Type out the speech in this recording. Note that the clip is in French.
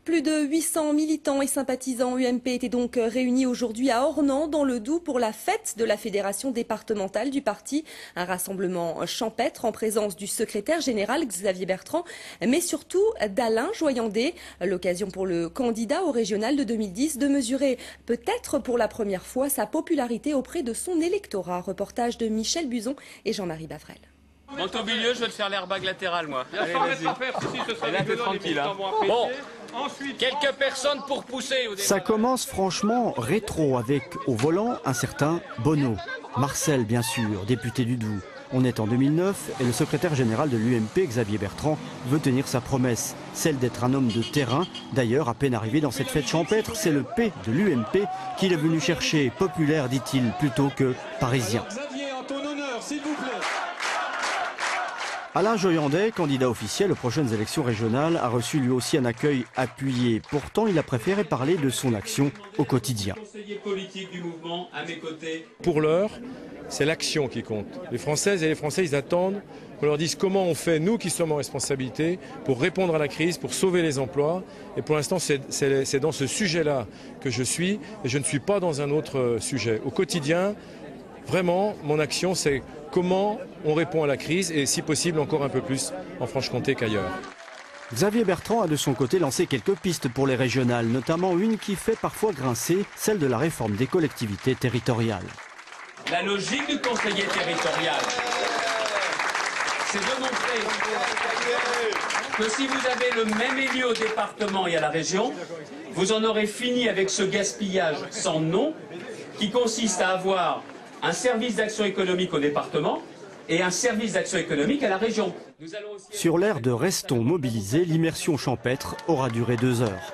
Plus de 800 militants et sympathisants UMP étaient donc réunis aujourd'hui à Ornans, dans le Doubs, pour la fête de la fédération départementale du parti. Un rassemblement champêtre en présence du secrétaire général Xavier Bertrand, mais surtout d'Alain Joyandet. L'occasion pour le candidat au régional de 2010 de mesurer peut-être pour la première fois sa popularité auprès de son électorat. Reportage de Michel Buzon et Jean-Marie Bavrel. Monte au milieu, je vais te faire l'airbag latéral, moi. Allez, vas-y. Et là, t'es tranquille. Hein. Bon, quelques personnes pour pousser. Ça commence franchement rétro avec, au volant, un certain Bono. Marcel, bien sûr, député du Doubs. On est en 2009 et le secrétaire général de l'UMP, Xavier Bertrand, veut tenir sa promesse, celle d'être un homme de terrain. D'ailleurs, à peine arrivé dans cette fête champêtre, c'est le P de l'UMP qu'il est venu chercher, populaire, dit-il, plutôt que parisien. Xavier, en ton honneur, s'il vous plaît. Alain Joyandet, candidat officiel aux prochaines élections régionales, a reçu lui aussi un accueil appuyé. Pourtant, il a préféré parler de son action au quotidien. Conseiller politique du mouvement, à mes côtés. Pour l'heure, c'est l'action qui compte. Les Françaises et les Français, ils attendent qu'on leur dise comment on fait, nous qui sommes en responsabilité, pour répondre à la crise, pour sauver les emplois. Et pour l'instant, c'est dans ce sujet-là que je suis, et je ne suis pas dans un autre sujet. Au quotidien, vraiment, mon action, c'est comment on répond à la crise, et si possible encore un peu plus en Franche-Comté qu'ailleurs. Xavier Bertrand a de son côté lancé quelques pistes pour les régionales, notamment une qui fait parfois grincer, celle de la réforme des collectivités territoriales. La logique du conseiller territorial, c'est de montrer que si vous avez le même élu au département et à la région, vous en aurez fini avec ce gaspillage sans nom qui consiste à avoir un service d'action économique au département et un service d'action économique à la région. Sur l'aire de Restons mobilisés, l'immersion champêtre aura duré 2 heures.